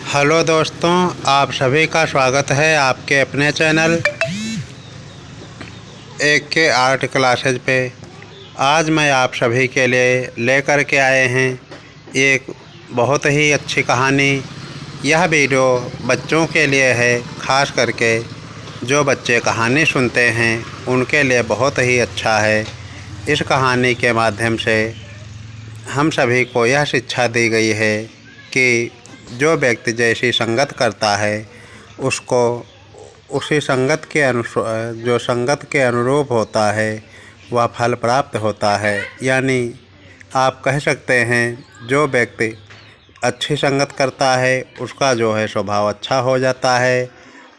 Hello दोस्तों, आप सभी का स्वागत है आपके अपने चैनल एक के आर्ट क्लासेज पे। आज मैं आप सभी के लिए लेकर के आए हैं एक बहुत ही अच्छी कहानी। यह वीडियो बच्चों के लिए है, ख़ास करके जो बच्चे कहानी सुनते हैं उनके लिए बहुत ही अच्छा है। इस कहानी के माध्यम से हम सभी को यह शिक्षा दी गई है कि जो व्यक्ति जैसी संगत करता है उसको उसी संगत के जो संगत के अनुरूप होता है वह फल प्राप्त होता है। यानी आप कह सकते हैं जो व्यक्ति अच्छी संगत करता है उसका जो है स्वभाव अच्छा हो जाता है,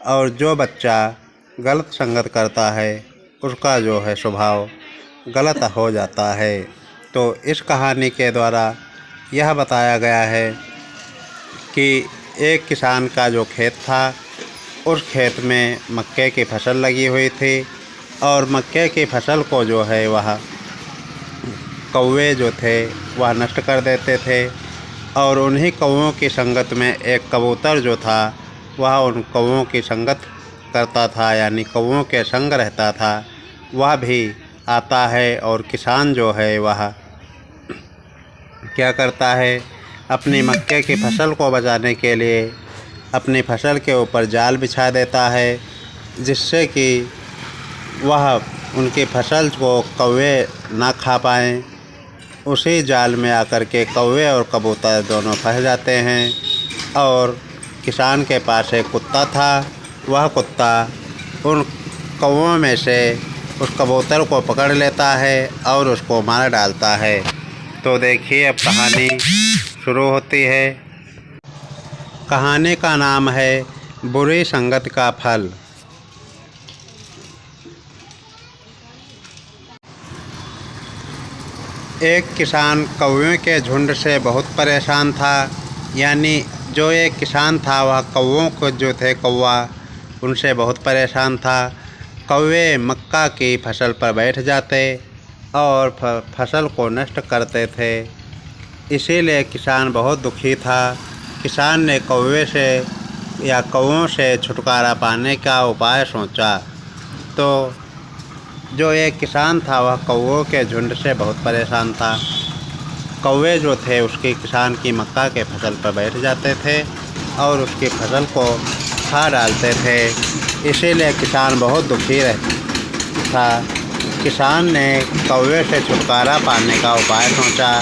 और जो बच्चा गलत संगत करता है उसका जो है स्वभाव गलत हो जाता है। तो इस कहानी के द्वारा यह बताया गया है कि एक किसान का जो खेत था उस खेत में मक्के की फसल लगी हुई थी, और मक्के की फसल को जो है वह कौवे जो थे वह नष्ट कर देते थे। और उन्हीं कौवों की संगत में एक कबूतर जो था वह उन कौवों की संगत करता था, यानी कौवों के संग रहता था। वह भी आता है और किसान जो है वह क्या करता है, अपनी मक्के की फसल को बचाने के लिए अपनी फसल के ऊपर जाल बिछा देता है, जिससे कि वह उनकी फसल को कौवे ना खा पाएँ। उसी जाल में आकर के कौवे और कबूतर दोनों फंस जाते हैं। और किसान के पास एक कुत्ता था, वह कुत्ता उन कौवों में से उस कबूतर को पकड़ लेता है और उसको मार डालता है। तो देखिए अब कहानी शुरू होती है। कहानी का नाम है बुरी संगत का फल। एक किसान कौवे के झुंड से बहुत परेशान था। यानी जो एक किसान था वह कौवों को जो थे कौवा उनसे बहुत परेशान था। कौवे मक्का की फसल पर बैठ जाते और फसल को नष्ट करते थे। इसीलिए किसान बहुत दुखी था। किसान ने कौवे से या कौवों से छुटकारा पाने का उपाय सोचा। तो जो एक किसान था वह कौवों के झुंड से बहुत परेशान था। कौवे जो थे उसकी किसान की मक्का के फसल पर बैठ जाते थे और उसकी फसल को खा डालते थे। इसीलिए किसान बहुत दुखी था। किसान ने कौवे से छुटकारा पाने का उपाय सोचा।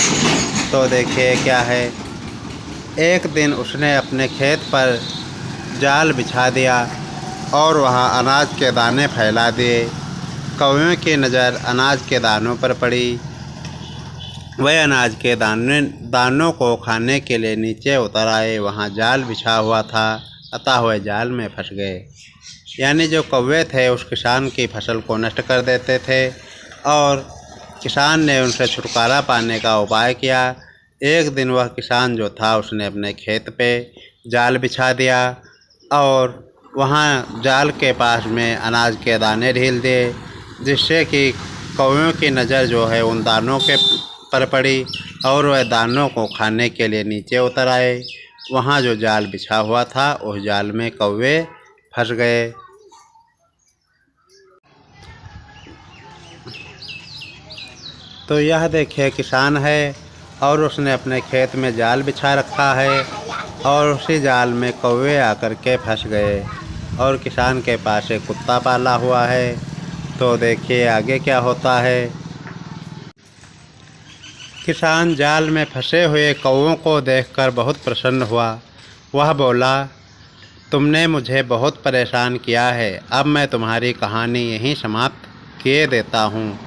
तो देखिए क्या है, एक दिन उसने अपने खेत पर जाल बिछा दिया और वहाँ अनाज के दाने फैला दिए। कौवे की नज़र अनाज के दानों पर पड़ी। वह अनाज के दानों को खाने के लिए नीचे उतर आए। वहाँ जाल बिछा हुआ था, अतः वह जाल में फंस गए। यानी जो कौवे थे उस किसान की फसल को नष्ट कर देते थे, और किसान ने उनसे छुटकारा पाने का उपाय किया। एक दिन वह किसान जो था उसने अपने खेत पे जाल बिछा दिया और वहाँ जाल के पास में अनाज के दाने ढील दिए, जिससे कि कौवों की नज़र जो है उन दानों के पर पड़ी और वह दानों को खाने के लिए नीचे उतर आए। वहाँ जो जाल बिछा हुआ था उस जाल में कौवे फंस गए। तो यह देखिए किसान है और उसने अपने खेत में जाल बिछा रखा है और उसी जाल में कौवे आकर के फंस गए, और किसान के पास एक कुत्ता पाला हुआ है। तो देखिए आगे क्या होता है। किसान जाल में फंसे हुए कौवों को देखकर बहुत प्रसन्न हुआ। वह बोला, तुमने मुझे बहुत परेशान किया है, अब मैं तुम्हारी कहानी यहीं समाप्त किए देता हूँ।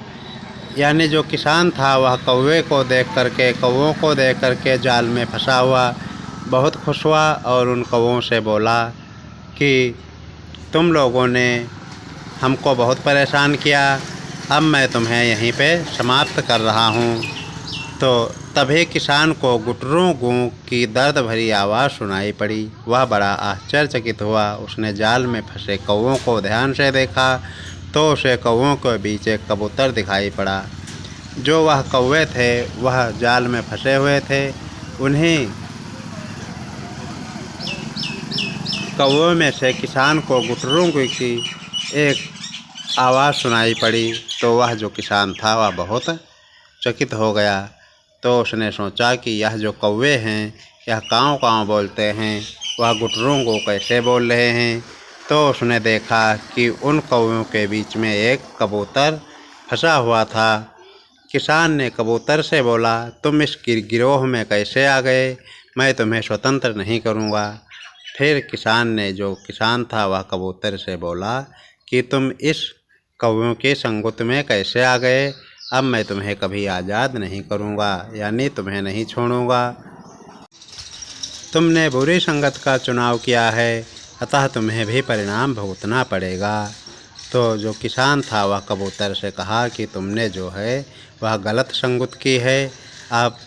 यानी जो किसान था वह कौवे को कौवों को देख करके जाल में फंसा हुआ बहुत खुश हुआ और उन कौवों से बोला कि तुम लोगों ने हमको बहुत परेशान किया, अब मैं तुम्हें यहीं पे समाप्त कर रहा हूँ। तो तभी किसान को गुटरों गूं की दर्द भरी आवाज़ सुनाई पड़ी। वह बड़ा आश्चर्यचकित हुआ। उसने जाल में फंसे कौवों को ध्यान से देखा तो उसे कौवों के बीच एक कबूतर दिखाई पड़ा। जो वह कौवे थे वह जाल में फंसे हुए थे। उन्हीं कौवों में से किसान को गुटरों की एक आवाज़ सुनाई पड़ी। तो वह जो किसान था वह बहुत चकित हो गया। तो उसने सोचा कि यह जो कौवे हैं यह काँव काँव बोलते हैं, वह गुटरों को कैसे बोल रहे हैं। तो उसने देखा कि उन कौवों के बीच में एक कबूतर फंसा हुआ था। किसान ने कबूतर से बोला, तुम इस गिरोह में कैसे आ गए? मैं तुम्हें स्वतंत्र नहीं करूँगा। फिर किसान ने जो किसान था वह कबूतर से बोला कि तुम इस कौवों के संगत में कैसे आ गए? अब मैं तुम्हें कभी आज़ाद नहीं करूँगा, यानी तुम्हें नहीं छोड़ूंगा। तुमने बुरी संगत का चुनाव किया है, अतः तुम्हें भी परिणाम भुगतना पड़ेगा। तो जो किसान था वह कबूतर से कहा कि तुमने जो है वह गलत संगत की है। आप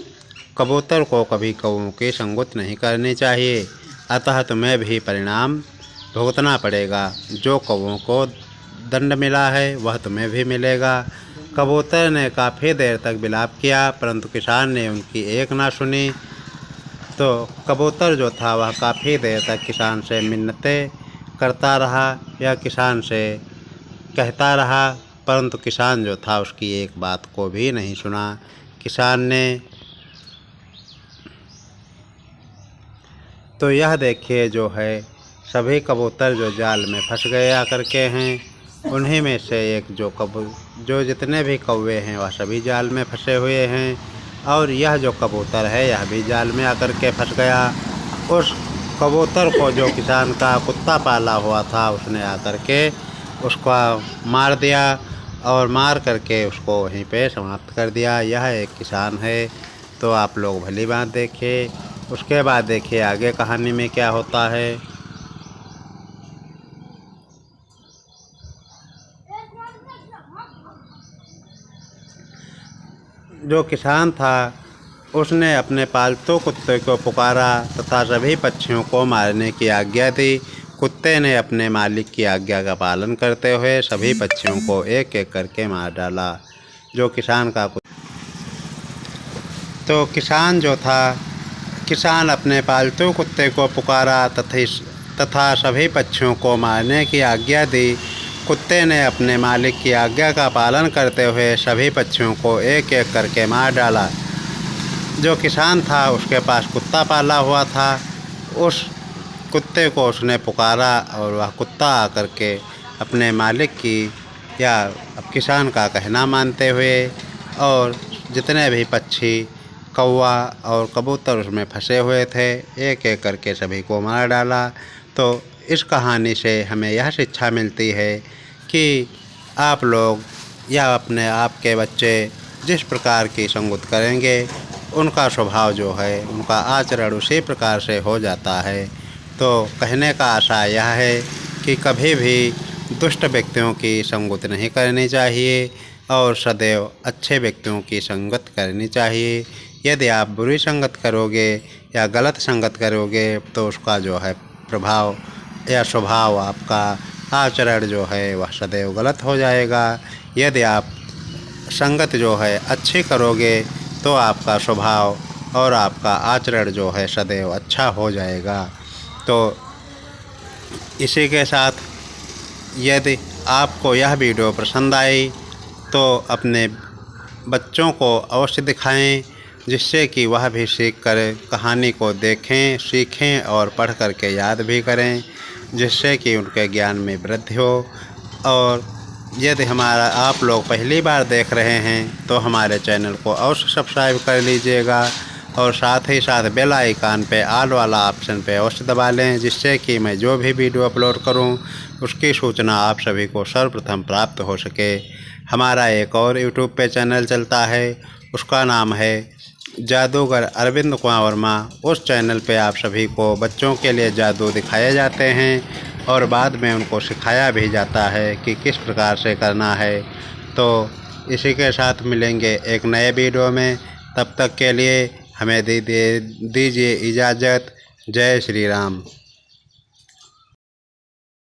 कबूतर को कभी कौवों की संगत नहीं करनी चाहिए, अतः तुम्हें भी परिणाम भुगतना पड़ेगा। जो कौवों को दंड मिला है वह तुम्हें भी मिलेगा। कबूतर ने काफ़ी देर तक विलाप किया, परंतु किसान ने उनकी एक ना सुनी। तो कबूतर जो था वह काफ़ी देर तक किसान से मिन्नतें करता रहा या किसान से कहता रहा, परंतु किसान जो था उसकी एक बात को भी नहीं सुना। किसान ने तो यह देखिए जो है सभी कबूतर जो जाल में फंस गए आकर के हैं, उन्हीं में से एक जो जितने भी कौवे हैं वह सभी जाल में फंसे हुए हैं। और यह जो कबूतर है यह भी जाल में आकर के फंस गया। उस कबूतर को जो किसान का कुत्ता पाला हुआ था उसने आकर के उसका मार दिया और मार करके उसको वहीं पे समाप्त कर दिया। यह एक किसान है। तो आप लोग भली बात देखिए। उसके बाद देखिए आगे कहानी में क्या होता है। जो किसान था उसने अपने पालतू कुत्ते को पुकारा तथा सभी पक्षियों को मारने की आज्ञा दी। कुत्ते ने अपने मालिक की आज्ञा का पालन करते हुए सभी पक्षियों को एक एक करके मार डाला। जो किसान का तो किसान जो था, किसान अपने पालतू कुत्ते को पुकारा तथा सभी पक्षियों को मारने की आज्ञा दी। कुत्ते ने अपने मालिक की आज्ञा का पालन करते हुए सभी पक्षियों को एक एक करके मार डाला। जो किसान था उसके पास कुत्ता पाला हुआ था। उस कुत्ते को उसने पुकारा और वह कुत्ता आकर के अपने मालिक की या किसान का कहना मानते हुए और जितने भी पक्षी, कौवा और कबूतर उसमें फंसे हुए थे एक एक करके सभी को मार डाला। तो इस कहानी से हमें यह शिक्षा मिलती है कि आप लोग या अपने आप के बच्चे जिस प्रकार की संगत करेंगे उनका स्वभाव जो है, उनका आचरण उसी प्रकार से हो जाता है। तो कहने का आशय यह है कि कभी भी दुष्ट व्यक्तियों की संगत नहीं करनी चाहिए और सदैव अच्छे व्यक्तियों की संगत करनी चाहिए। यदि आप बुरी संगत करोगे या गलत संगत करोगे तो उसका जो है प्रभाव या स्वभाव, आपका आचरण जो है वह सदैव गलत हो जाएगा। यदि आप संगत जो है अच्छी करोगे तो आपका स्वभाव और आपका आचरण जो है सदैव अच्छा हो जाएगा। तो इसी के साथ यदि आपको यह वीडियो पसंद आई तो अपने बच्चों को अवश्य दिखाएं, जिससे कि वह भी सीख कर कहानी को देखें, सीखें और पढ़ कर के याद भी करें, जिससे कि उनके ज्ञान में वृद्धि हो। और यदि हमारा आप लोग पहली बार देख रहे हैं तो हमारे चैनल को अवश्य सब्सक्राइब कर लीजिएगा और साथ ही साथ बेल आइकन पे ऑल वाला ऑप्शन पे अवश्य दबा लें, जिससे कि मैं जो भी वीडियो अपलोड करूं उसकी सूचना आप सभी को सर्वप्रथम प्राप्त हो सके। हमारा एक और यूट्यूब पे चैनल चलता है, उसका नाम है जादूगर अरविंद कुमार वर्मा। उस चैनल पे आप सभी को बच्चों के लिए जादू दिखाए जाते हैं और बाद में उनको सिखाया भी जाता है कि किस प्रकार से करना है। तो इसी के साथ मिलेंगे एक नए वीडियो में। तब तक के लिए हमें दीजिए इजाज़त। जय श्री राम।